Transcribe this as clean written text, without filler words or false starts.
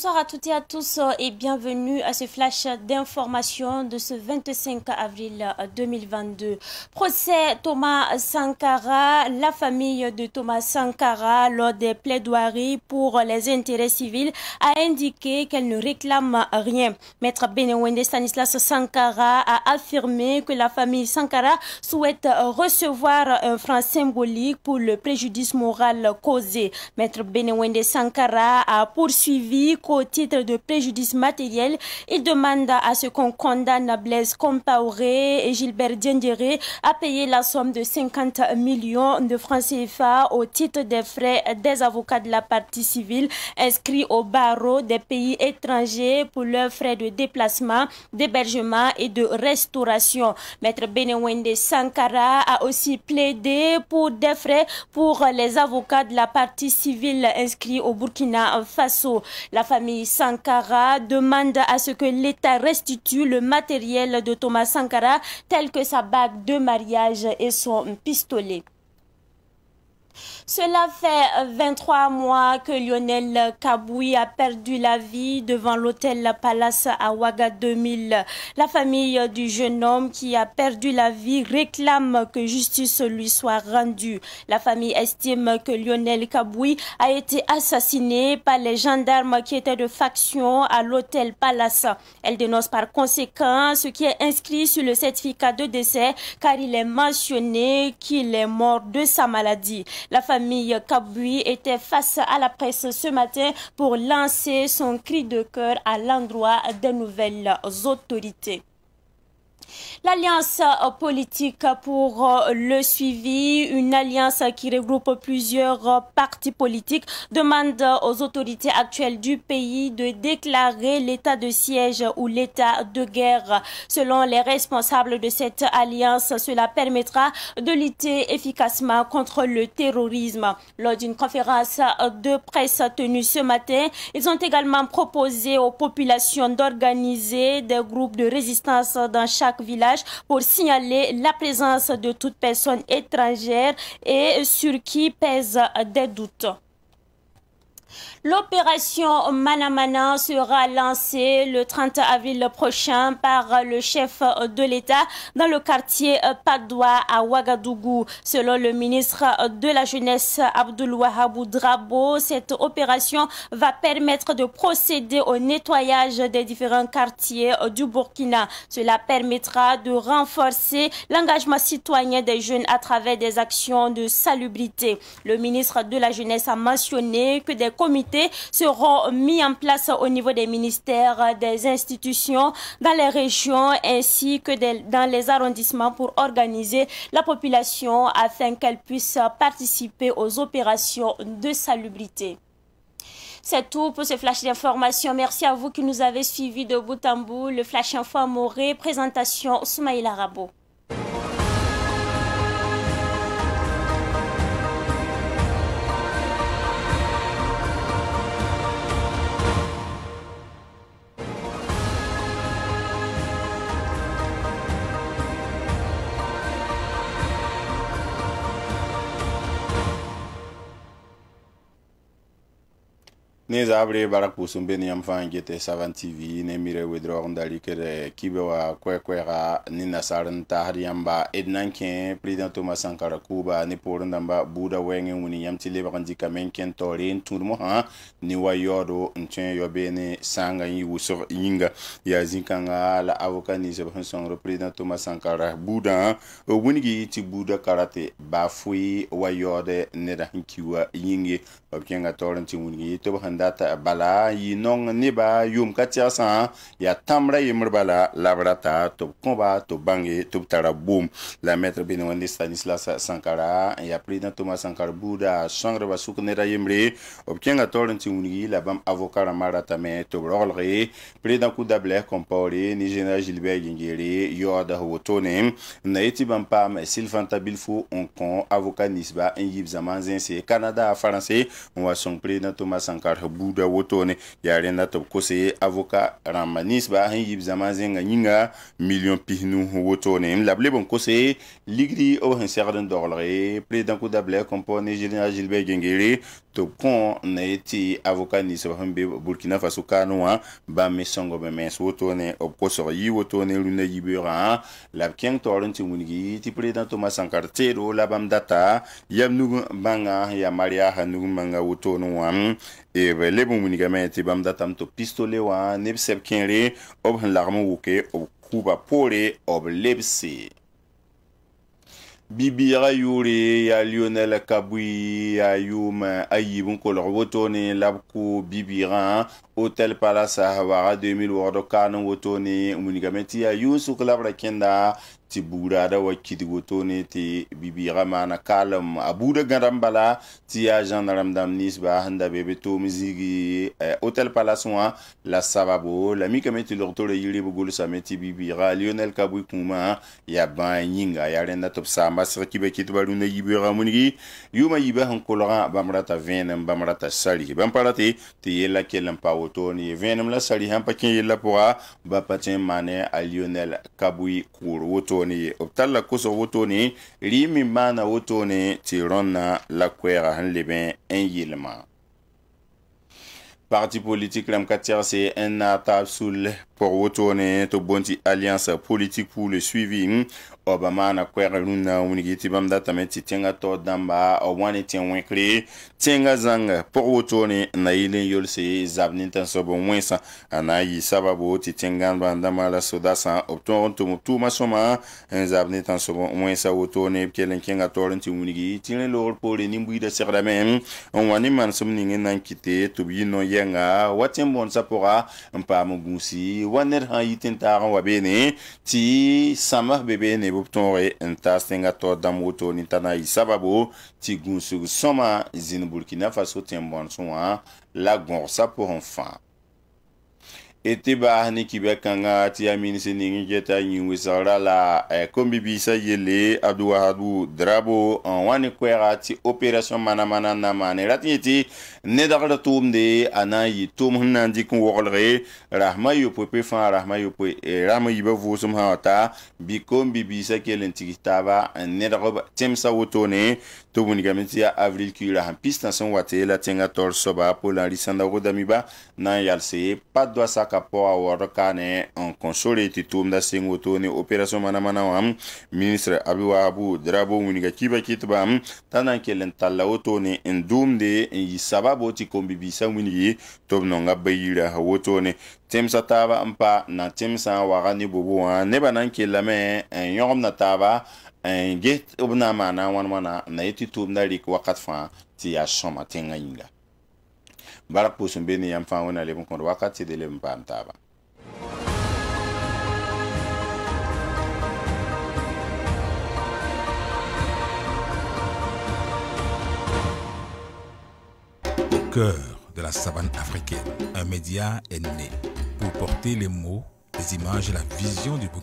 Bonsoir à toutes et à tous et bienvenue à ce flash d'information de ce 25 avril 2022. Procès Thomas Sankara, la famille de Thomas Sankara, lors des plaidoiries pour les intérêts civils, a indiqué qu'elle ne réclame rien. Maître Benewende Stanislas Sankara a affirmé que la famille Sankara souhaite recevoir un franc symbolique pour le préjudice moral causé. Maître Benewende Sankara a poursuivi qu'au titre de préjudice matériel, il demande à ce qu'on condamne Blaise Compaoré et Gilbert Diendéré à payer la somme de 50 millions de francs CFA au titre des frais des avocats de la partie civile inscrits au barreau des pays étrangers pour leurs frais de déplacement, d'hébergement et de restauration. Maître Benewende Sankara a aussi plaidé pour des frais pour les avocats de la partie civile inscrits au Burkina Faso. La famille Sankara demande à ce que l'État restitue le matériel de Thomas Sankara tel que sa bague de mariage et son pistolet. Cela fait 23 mois que Lionel Kaboui a perdu la vie devant l'hôtel Palace à Ouaga 2000. La famille du jeune homme qui a perdu la vie réclame que justice lui soit rendue. La famille estime que Lionel Kaboui a été assassiné par les gendarmes qui étaient de faction à l'hôtel Palace. Elle dénonce par conséquent ce qui est inscrit sur le certificat de décès car il est mentionné qu'il est mort de sa maladie. La famille Kaboui était face à la presse ce matin pour lancer son cri de cœur à l'endroit des nouvelles autorités. L'Alliance politique pour le suivi, une alliance qui regroupe plusieurs partis politiques, demande aux autorités actuelles du pays de déclarer l'état de siège ou l'état de guerre. Selon les responsables de cette alliance, cela permettra de lutter efficacement contre le terrorisme. Lors d'une conférence de presse tenue ce matin, ils ont également proposé aux populations d'organiser des groupes de résistance dans chaque village pour signaler la présence de toute personne étrangère et sur qui pèsent des doutes. L'opération Manamana sera lancée le 30 avril prochain par le chef de l'État dans le quartier Padoua à Ouagadougou. Selon le ministre de la Jeunesse Abdoul Wahabou Drabo, cette opération va permettre de procéder au nettoyage des différents quartiers du Burkina. Cela permettra de renforcer l'engagement citoyen des jeunes à travers des actions de salubrité. Le ministre de la Jeunesse a mentionné que des comités seront mis en place au niveau des ministères, des institutions, dans les régions ainsi que dans les arrondissements pour organiser la population afin qu'elle puisse participer aux opérations de salubrité. C'est tout pour ce flash d'information. Merci à vous qui nous avez suivis de bout en bout. Le flash info Amoré, présentation Soumaïla Rabo. Ne zabre barak pusum ben yam fan gete Savan TV ne mire wedro ndali kere kibe wa kwera ni nasaran tahar yamba ednan ken president Thomas Sankara Kuba ni por ndamba buda wenge woni yam tile bakandi kamen ken torin turmo ha ni wayodo ntwen yobene sanga yi wusor yinga ya zinkanga la avocat ni se ban son president Thomas Sankara buda wonigi ti buda karate ba fui wayode ne da hinkiwa yinge obkenga torin ti wonigi to data bala yi nong niba yum katiasa ya tamra yimr bala labrata to komba to bangi to tara boom la maître Benewende Stanislas Sankara ya président Thomas Sankara Buda sangre ba suknera yimre obkenga torrenti unigi la bam avocat marata me to rolre président Koudable Compaoré ni général Gilbert Diendéré yoda hotone na eti bam pam Sylvain Tabilfo on kon avocat nisba en yib zaman zense Canada français on va son président Thomas Sankara buda wotone ya renda to kose avocat ramanis ba hin yib zama zenga nyinga million pihnu wotone lable bon kose ligri o hin serdan dorlare président ko dable compone général Gilbert Gengere to pon na eti avocat ni so hambe Burkina Faso kanwa ba mesongo be mes wotone o koso yi wotone luna yibera la keng torrent munigi ti président Thomas Sankara tero la bam data yam nugu banga ya Maria hanu manga wotone wam e be le bon muniga meti bam data to pistolet wa neb sep kenre ob larmo wuke o kuba pore ob lebsi Bibira Yuri ya Lionel Kabui ya Yuma Ayibun Kolor Wotone Labku Bibira Hotel Palace Hawara 2000 Wordo Kano Wotone Munigamenti ya Yusu Kalabra Kenda Tibura da wakidi wotone ti Bibira mana kalam abuda garambala ti ya gendarme d'amnis ba handa bebe to mizigi Hotel Palace wa la sababo la mikameti lortole yiri bugul sameti Bibira Lionel Kabui kuma ya banyinga ya renda top samba sirkibe kitbaluna yibira munigi yuma yiba han kolora bamrata venem bamrata sali bamparati ti yela kelam pa wotone venem la sali han pakin yela poa ba patin mane a Lionel Kabui kur wotone ni optala koso wotoni rimi mana wotoni tironna la kwera han leben en yilma parti politique lam katia c'est un attaque pour wotoni to bonti alliance politique pour le suivi Obama na kwera luna unigiti bamda tameti tenga to damba o wani tenwenkle tenga zanga pour wotoni na ile yolse zabni tan sobo mwensa anayi sababu ti tenga banda mala sodasa opton to mutu masoma zabni tan sobo mwensa wotoni kelen kenga torenti unigi tilen lor pole nimbu da serdamen on wani man somni nan kite to bino yenga watem bon sapora mpa mugusi waner ha yitenta wabene ti sama bebe ne boptonre ntastenga to damoto ni tana isababu ti gunsu soma zin Burkina Faso tembon soa la gonsa pour enfants ete ba ni kibekanga ti aminisi ningi jeta nyinwi sara la kombi bisa yele Abdou Drabo en wani kwera ti opération manamana na mane ratiti ne dagda tumde anayi tum nandi kun wogolre rahma yo pepe fa rahma yo pe rahma yiba vosum hawata bi kombi bisa kelen tigitaba ne dagba temsa wotone to bunigamenti ya avril kila han pista son wate la tenga tor soba pola risanda rodamiba na yalse padwa kapo a warokane en console titumda singotone opération manamana wam ministre Abdou Drabo muniga kiba kitba tanan kelen talla otone endumde yi sababu ti kombibisa munigi tobnonga bayira wotone temsa taba ampa na temsa wagani bobo ne banan kelame en yom na taba en get obna mana wana na etitumda rik wakat fa ti ya shoma tenga inga barak pusum beni yam fa wona lebon kon wakati de lem pam taba Au cœur de la savane africaine, un média est né pour porter les mots, les images et la vision du Burkina.